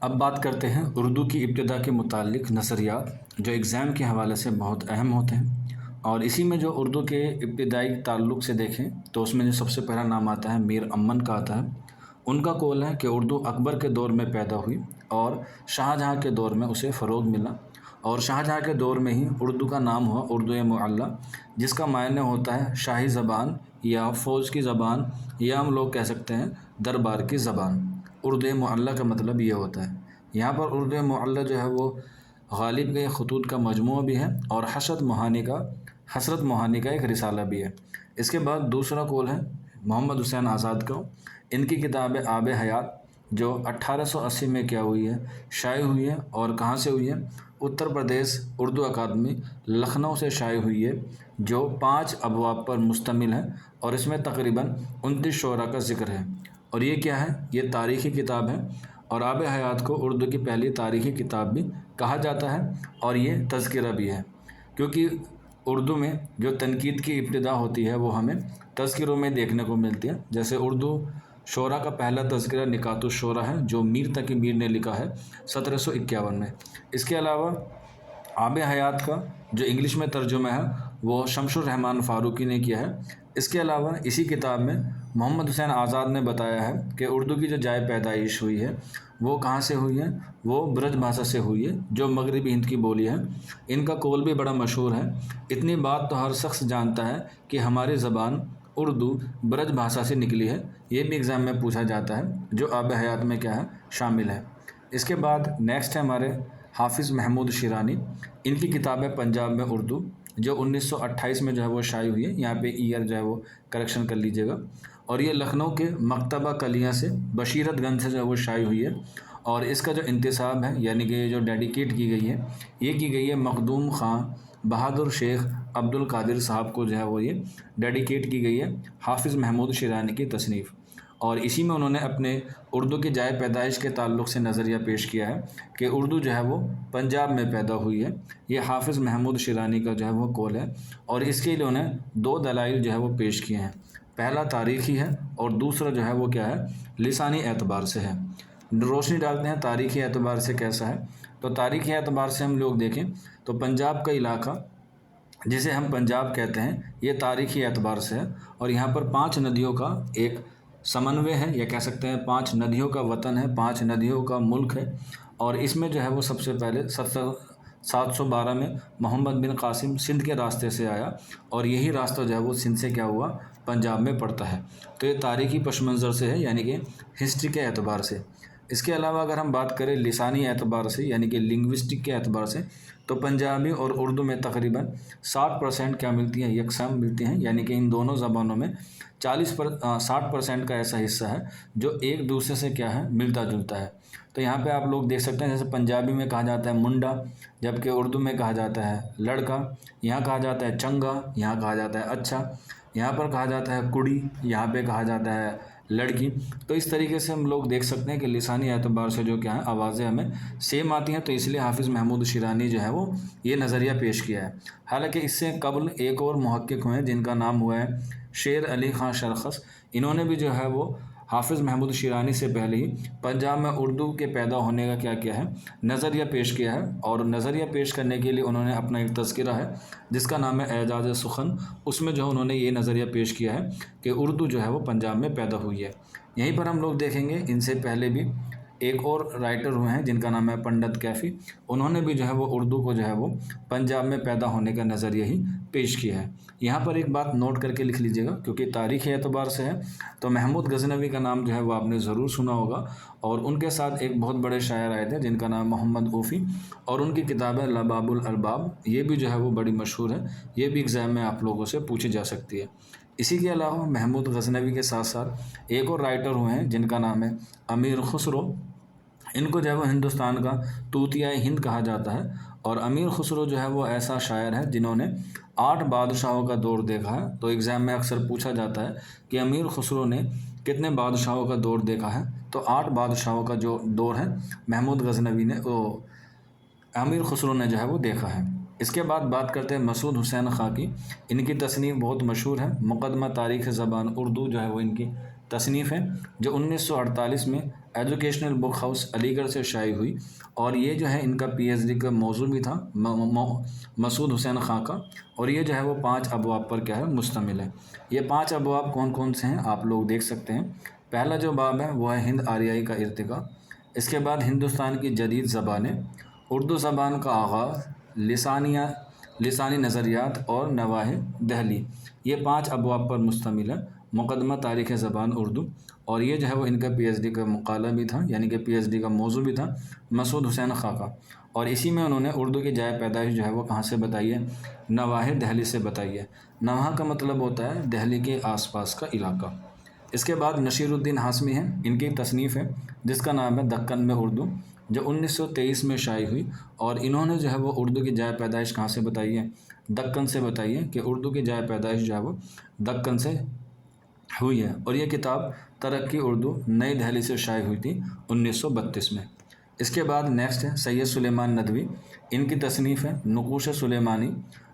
اب بات کرتے ہیں اردو کی ابتدا کے متعلق نظریات جو ایگزام کے حوالے سے بہت اہم ہوتے ہیں، اور اسی میں جو اردو کے ابتدائی تعلق سے دیکھیں تو اس میں جو سب سے پہلا نام آتا ہے میر امن کا آتا ہے۔ ان کا قول ہے کہ اردو اکبر کے دور میں پیدا ہوئی اور شاہجہاں کے دور میں اسے فروغ ملا، اور شاہجہاں کے دور میں ہی اردو کا نام ہوا اردو معلی، جس کا معنی ہوتا ہے شاہی زبان یا فوج کی زبان، یا ہم لوگ کہہ سکتے ہیں دربار کی زبان۔ اردو معلی کا مطلب یہ ہوتا ہے۔ یہاں پر اردو معلی جو ہے وہ غالب کے خطوط کا مجموعہ بھی ہے، اور حسرت موہانی کا ایک رسالہ بھی ہے۔ اس کے بعد دوسرا قول ہے محمد حسین آزاد کا۔ ان کی کتاب آب حیات جو 1880 میں کیا ہوئی ہے، شائع ہوئی ہے، اور کہاں سے ہوئی ہے؟ اتر پردیش اردو اکادمی لکھنؤ سے شائع ہوئی ہے، جو 5 ابواب پر مشتمل ہے، اور اس میں تقریباً 29 شعراء کا ذکر ہے۔ اور یہ کیا ہے؟ یہ تاریخی کتاب ہے، اور آب حیات کو اردو کی پہلی تاریخی کتاب بھی کہا جاتا ہے، اور یہ تذکرہ بھی ہے، کیونکہ اردو میں جو تنقید کی ابتدا ہوتی ہے وہ ہمیں تذکروں میں دیکھنے کو ملتی ہے۔ جیسے اردو شعراء کا پہلا تذکرہ نکات الشعراء ہے، جو میر تقی میر نے لکھا ہے 1751 میں۔ اس کے علاوہ آب حیات کا جو انگلش میں ترجمہ ہے وہ شمس الرحمن فاروقی نے کیا ہے۔ اس کے علاوہ اسی کتاب میں محمد حسین آزاد نے بتایا ہے کہ اردو کی جو جائے پیدائش ہوئی ہے وہ کہاں سے ہوئی ہے؟ وہ برج بھاشا سے ہوئی ہے، جو مغربی ہند کی بولی ہے۔ ان کا قول بھی بڑا مشہور ہے، اتنی بات تو ہر شخص جانتا ہے کہ ہماری زبان اردو برج بھاشا سے نکلی ہے۔ یہ بھی ایگزام میں پوچھا جاتا ہے، جو آب حیات میں کیا ہے؟ شامل ہے۔ اس کے بعد نیکسٹ ہے ہمارے حافظ محمود شیرانی۔ ان کی کتاب ہے پنجاب میں اردو، جو 1928 میں جو ہے وہ شائع ہوئی ہے۔ یہاں پہ ایئر جو ہے وہ کریکشن کر لیجیے گا۔ اور یہ لکھنؤ کے مکتبہ کلیاں سے بشیرت گنج سے جو ہے وہ شائع ہوئی ہے، اور اس کا جو انتساب ہے یعنی کہ یہ جو ڈیڈیکیٹ کی گئی ہے، یہ کی گئی ہے مخدوم خان بہادر شیخ عبد القادر صاحب کو جو ہے وہ یہ ڈیڈیکیٹ کی گئی ہے، حافظ محمود شیرانی کی تصنیف۔ اور اسی میں انہوں نے اپنے اردو کی جائے پیدائش کے تعلق سے نظریہ پیش کیا ہے کہ اردو جو ہے وہ پنجاب میں پیدا ہوئی ہے۔ یہ حافظ محمود شیرانی کا جو ہے وہ قول ہے، اور اس کے لیے انہیں 2 دلائل جو ہے وہ پیش کیے ہیں۔ پہلا تاریخی ہے، اور دوسرا جو ہے وہ کیا ہے؟ لسانی اعتبار سے ہے۔ روشنی ڈالتے ہیں تاریخی اعتبار سے کیسا ہے۔ تو تاریخی اعتبار سے ہم لوگ دیکھیں تو پنجاب کا علاقہ جسے ہم پنجاب کہتے ہیں، یہ تاریخی اعتبار سے ہے، اور یہاں پر 5 ندیوں کا ایک سمنوے ہے، یا کہہ سکتے ہیں 5 ندیوں کا وطن ہے، 5 ندیوں کا ملک ہے۔ اور اس میں جو ہے وہ سب سے پہلے 712 میں محمد بن قاسم سندھ کے راستے سے آیا، اور یہی راستہ جو ہے وہ سندھ سے کیا ہوا؟ پنجاب میں پڑتا ہے۔ تو یہ تاریخی پس منظر سے ہے، یعنی کہ ہسٹری کے اعتبار سے۔ اس کے علاوہ اگر ہم بات کریں لسانی اعتبار سے یعنی کہ لنگوسٹک کے اعتبار سے، تو پنجابی اور اردو میں تقریباً 60% کیا ملتی ہیں؟ یکساں ملتی ہیں، یعنی کہ ان دونوں زبانوں میں 60% کا ایسا حصہ ہے جو ایک دوسرے سے کیا ہے؟ ملتا جلتا ہے۔ تو یہاں پہ آپ لوگ دیکھ سکتے ہیں، جیسے پنجابی میں کہا جاتا ہے منڈا، جبکہ اردو میں کہا جاتا ہے لڑکا، یہاں کہا جاتا ہے چنگا، یہاں کہا جاتا ہے اچھا، یہاں پر کہا جاتا ہے کڑی، یہاں پہ کہا جاتا ہے لڑکی۔ تو اس طریقے سے ہم لوگ دیکھ سکتے ہیں کہ لسانی اعتبار سے جو کیا ہے آوازیں ہمیں سیم آتی ہیں، تو اس لیے حافظ محمود شیرانی جو ہے وہ یہ نظریہ پیش کیا ہے۔ حالانکہ اس سے قبل ایک اور محقق ہوئے ہیں جن کا نام ہوا ہے شیر علی خان شرخس۔ انہوں نے بھی جو ہے وہ حافظ محمود شیرانی سے پہلے ہی پنجاب میں اردو کے پیدا ہونے کا کیا ہے؟ نظریہ پیش کیا ہے، اور نظریہ پیش کرنے کے لیے انہوں نے اپنا ایک تذکرہ ہے جس کا نام ہے اعجاز سخن، اس میں جو انہوں نے یہ نظریہ پیش کیا ہے کہ اردو جو ہے وہ پنجاب میں پیدا ہوئی ہے۔ یہیں پر ہم لوگ دیکھیں گے ان سے پہلے بھی ایک اور رائٹر ہوئے ہیں جن کا نام ہے پنڈت کیفی، انہوں نے بھی جو ہے وہ اردو کو جو ہے وہ پنجاب میں پیدا ہونے کا نظریہ ہی پیش کیا ہے۔ یہاں پر ایک بات نوٹ کر کے لکھ لیجیے گا کیونکہ تاریخی اعتبار سے ہے، تو محمود غزنوی کا نام جو ہے وہ آپ نے ضرور سنا ہوگا، اور ان کے ساتھ ایک بہت بڑے شاعر آئے تھے جن کا نام محمد اوفی، اور ان کی کتاب ہے لباب الالباب، یہ بھی جو ہے وہ بڑی مشہور ہے، یہ بھی ایگزام میں آپ لوگوں سے پوچھی جا سکتی ہے۔ اسی کے علاوہ محمود غزنوی کے ساتھ ساتھ ایک اور رائٹر ہوئے ہیں جن کا نام ہے امیر خسرو۔ ان کو جو ہے وہ ہندوستان کا طوطیہ ہند کہا جاتا ہے، اور امیر خسرو جو ہے وہ ایسا شاعر ہے جنہوں نے 8 بادشاہوں کا دور دیکھا ہے۔ تو ایگزام میں اکثر پوچھا جاتا ہے کہ امیر خسرو نے کتنے بادشاہوں کا دور دیکھا ہے، تو 8 بادشاہوں کا جو دور ہے محمود غزنوی نے امیر خسرو نے جو ہے وہ دیکھا ہے۔ اس کے بعد بات کرتے ہیں مسعود حسین خاں کی۔ ان کی تصنیف بہت مشہور ہے، مقدمہ تاریخ زبان اردو جو ہے وہ ان کی تصنیف ہے، جو 1948 میں ایجوکیشنل بک ہاؤس علی گڑھ سے شائع ہوئی، اور یہ جو ہے ان کا پی ایچ ڈی کا موضوع بھی تھا مسعود حسین خاں کا، اور یہ جو ہے وہ 5 ابواب پر کیا ہے مشتمل ہے۔ یہ 5 ابواب کون کون سے ہیں آپ لوگ دیکھ سکتے ہیں۔ پہلا جو باب ہے وہ ہے ہند آریائی کا ارتقاء، اس کے بعد ہندوستان کی جدید زبانیں، اردو زبان کا آغاز، لسانی نظریات اور نواحِ دہلی۔ یہ 5 ابواب پر مشتمل ہے۔ مقدمہ تاریخ زبان اردو، اور یہ جو ہے وہ ان کا پی ایچ ڈی کا مقالہ بھی تھا، یعنی کہ پی ایچ ڈی کا موضوع بھی تھا مسعود حسین خاں کا، اور اسی میں انہوں نے اردو کی جائے پیدائش جو ہے وہ کہاں سے بتائی ہے، نواحِ دہلی سے بتائی ہے۔ نواح کا مطلب ہوتا ہے دہلی کے آس پاس کا علاقہ۔ اس کے بعد نصیر الدین ہاشمی ہیں، ان کی تصنیف ہے جس کا نام ہے دکن میں اردو، جو 1923 میں شائع ہوئی، اور انہوں نے جو ہے وہ اردو کی جائے پیدائش کہاں سے بتائی ہے، دکن سے بتائی ہے، کہ اردو کی جائے پیدائش جو ہے وہ دکن سے ہوئی ہے، اور یہ کتاب ترقی اردو نئی دہلی سے شائع ہوئی تھی 1932 میں۔ اس کے بعد نیکسٹ ہے سید سلیمان ندوی، ان کی تصنیف ہے نقوش سلیمانی،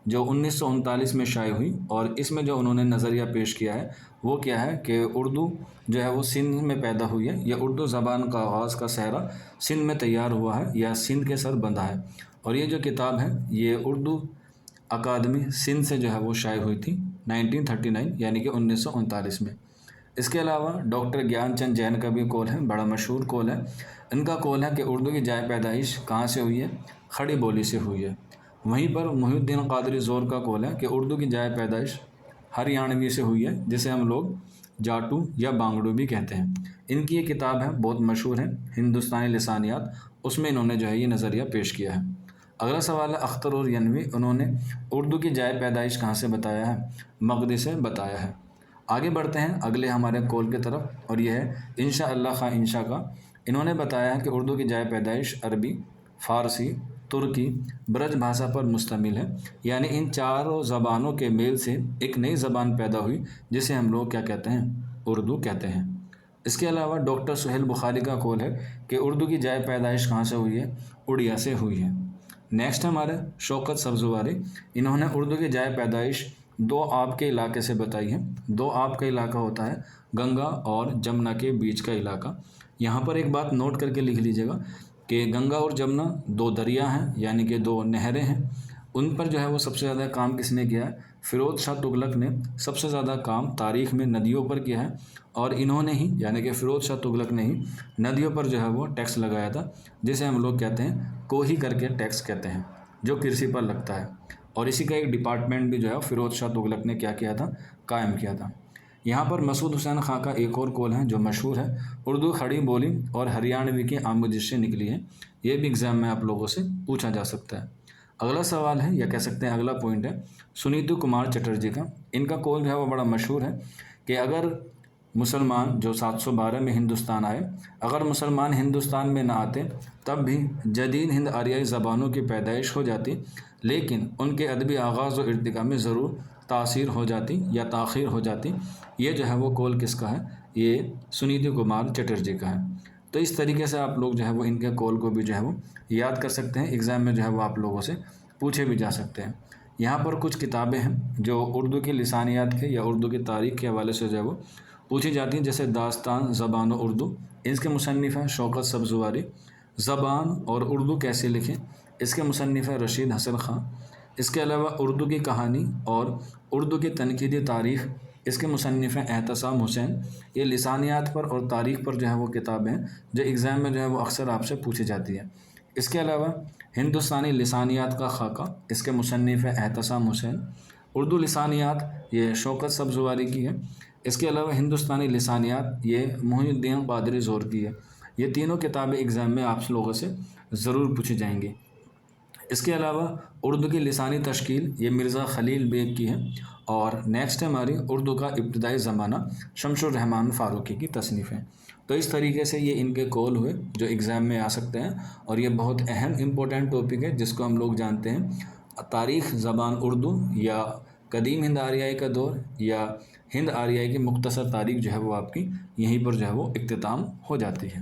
جو 1939 میں شائع ہوئی، اور اس میں جو انہوں نے نظریہ پیش کیا ہے وہ کیا ہے کہ اردو جو ہے وہ سندھ میں پیدا ہوئی ہے، یا اردو زبان کا آغاز کا صحرا سندھ میں تیار ہوا ہے، یا سندھ کے سر بندھا ہے، اور یہ جو کتاب ہے یہ اردو اکادمی سندھ سے جو ہے وہ شائع ہوئی تھی 1939 یعنی کہ 1939 میں۔ اس کے علاوہ ڈاکٹر گیان چند جین کا بھی قول ہے، بڑا مشہور قول ہے۔ ان کا قول ہے کہ اردو کی جائے پیدائش کہاں سے ہوئی ہے، کھڑی بولی سے ہوئی ہے۔ وہیں پر محی الدین قادری زور کا قول ہے کہ اردو کی جائے پیدائش ہریانوی سے ہوئی ہے، جسے ہم لوگ جاٹو یا بانگڑو بھی کہتے ہیں۔ ان کی یہ کتاب ہے، بہت مشہور ہے، ہندوستانی لسانیات، اس میں انہوں نے جو ہے یہ نظریہ پیش کیا ہے۔ اگلا سوال ہے اختر اور ینوی، انہوں نے اردو کی جائے پیدائش کہاں سے بتایا ہے، مغرب سے بتایا ہے۔ آگے بڑھتے ہیں اگلے ہمارے قول کی طرف، اور یہ ہے انشاء اللہ خاں انشاء کا۔ انہوں نے بتایا ہے کہ اردو کی جائے پیدائش عربی، فارسی، ترکی، برج بھاشا پر مشتمل ہے، یعنی ان چاروں زبانوں کے میل سے ایک نئی زبان پیدا ہوئی جسے ہم لوگ کیا کہتے ہیں، اردو کہتے ہیں۔ اس کے علاوہ ڈاکٹر سہیل بخاری کا قول ہے کہ اردو کی جائے پیدائش کہاں سے ہوئی ہے، اڑیا سے ہوئی ہے۔ نیکسٹ ہمارے شوکت سبزواری، انہوں نے اردو کی جائے پیدائش 2 آب کے علاقے سے بتائی ہے۔ 2 آب کا علاقہ ہوتا ہے گنگا اور جمنا کے بیچ کا علاقہ۔ یہاں پر ایک بات نوٹ کر کے لکھ لیجیے گا کہ گنگا اور جمنا 2 دریا ہیں، یعنی کہ 2 نہریں ہیں۔ ان پر جو ہے وہ سب سے زیادہ کام کس نے کیا ہے، فیروز شاہ تغلق نے سب سے زیادہ کام تاریخ میں ندیوں پر کیا ہے، اور انہوں نے ہی یعنی کہ فیروز شاہ تغلق نے ہی ندیوں پر جو ہے وہ ٹیکس لگایا تھا، جسے ہم لوگ کہتے ہیں کوہی کر کے ٹیکس کہتے ہیں، جو کرسی پر لگتا ہے، اور اسی کا ایک ڈپارٹمنٹ بھی جو ہے فیروز شاہ تغلق نے کیا کیا تھا، قائم کیا تھا۔ یہاں پر مسعود حسین خاں کا ایک اور قول ہے جو مشہور ہے، اردو کھڑی بولی اور ہریانوی کی آموزش سے نکلی ہے۔ یہ بھی ایگزام میں آپ لوگوں سے پوچھا جا سکتا ہے۔ اگلا سوال ہے، یا کہہ سکتے ہیں اگلا پوائنٹ ہے سنیتو کمار چٹرجی کا۔ ان کا قول جو ہے وہ بڑا مشہور ہے کہ اگر مسلمان جو 712 میں ہندوستان آئے، اگر مسلمان ہندوستان میں نہ آتے تب بھی جدید ہند آریائی زبانوں کی پیدائش ہو جاتی، لیکن ان کے ادبی آغاز و ارتقاء میں ضرور تاثیر ہو جاتی یا تاخیر ہو جاتی۔ یہ جو ہے وہ قول کس کا ہے، یہ سنیتو کمار چٹرجی کا ہے۔ تو اس طریقے سے آپ لوگ جو ہے وہ ان کے قول کو بھی جو ہے وہ یاد کر سکتے ہیں، ایگزام میں جو ہے وہ آپ لوگوں سے پوچھے بھی جا سکتے ہیں۔ یہاں پر کچھ کتابیں ہیں جو اردو کی لسانیات کے یا اردو کی تاریخ کے حوالے سے جو ہے وہ پوچھی جاتی ہیں، جیسے داستان زبان و اردو، اس کے مصنف ہیں شوکت سبزواری۔ زبان اور اردو کیسے لکھیں، اس کے مصنف ہیں رشید حسن خاں۔ اس کے علاوہ اردو کی کہانی اور اردو کی تنقیدی تاریخ، اس کے مصنف ہیں احتسام حسین۔ یہ لسانیات پر اور تاریخ پر جو ہے وہ کتابیں جو ایگزام میں جو ہے وہ اکثر آپ سے پوچھی جاتی ہے۔ اس کے علاوہ ہندوستانی لسانیات کا خاکہ، اس کے مصنف ہیں احتسام حسین۔ اردو لسانیات یہ شوکت سبزواری کی ہے۔ اس کے علاوہ ہندوستانی لسانیات یہ محی الدین قادری زور کی ہے۔ یہ تینوں کتابیں ایگزام میں آپ لوگوں سے ضرور پوچھی جائیں گی۔ اس کے علاوہ اردو کی لسانی تشکیل یہ مرزا خلیل بیگ کی ہے، اور نیکسٹ ہماری اردو کا ابتدائی زمانہ شمس الرحمن فاروقی کی تصنیف ہے۔ تو اس طریقے سے یہ ان کے قول ہوئے جو ایگزام میں آ سکتے ہیں، اور یہ بہت اہم امپورٹنٹ ٹاپک ہے جس کو ہم لوگ جانتے ہیں تاریخ زبان اردو، یا قدیم ہند آریائی کا دور، یا ہند آریائی کی مختصر تاریخ جو ہے وہ آپ کی یہیں پر جو ہے وہ اختتام ہو جاتی ہے۔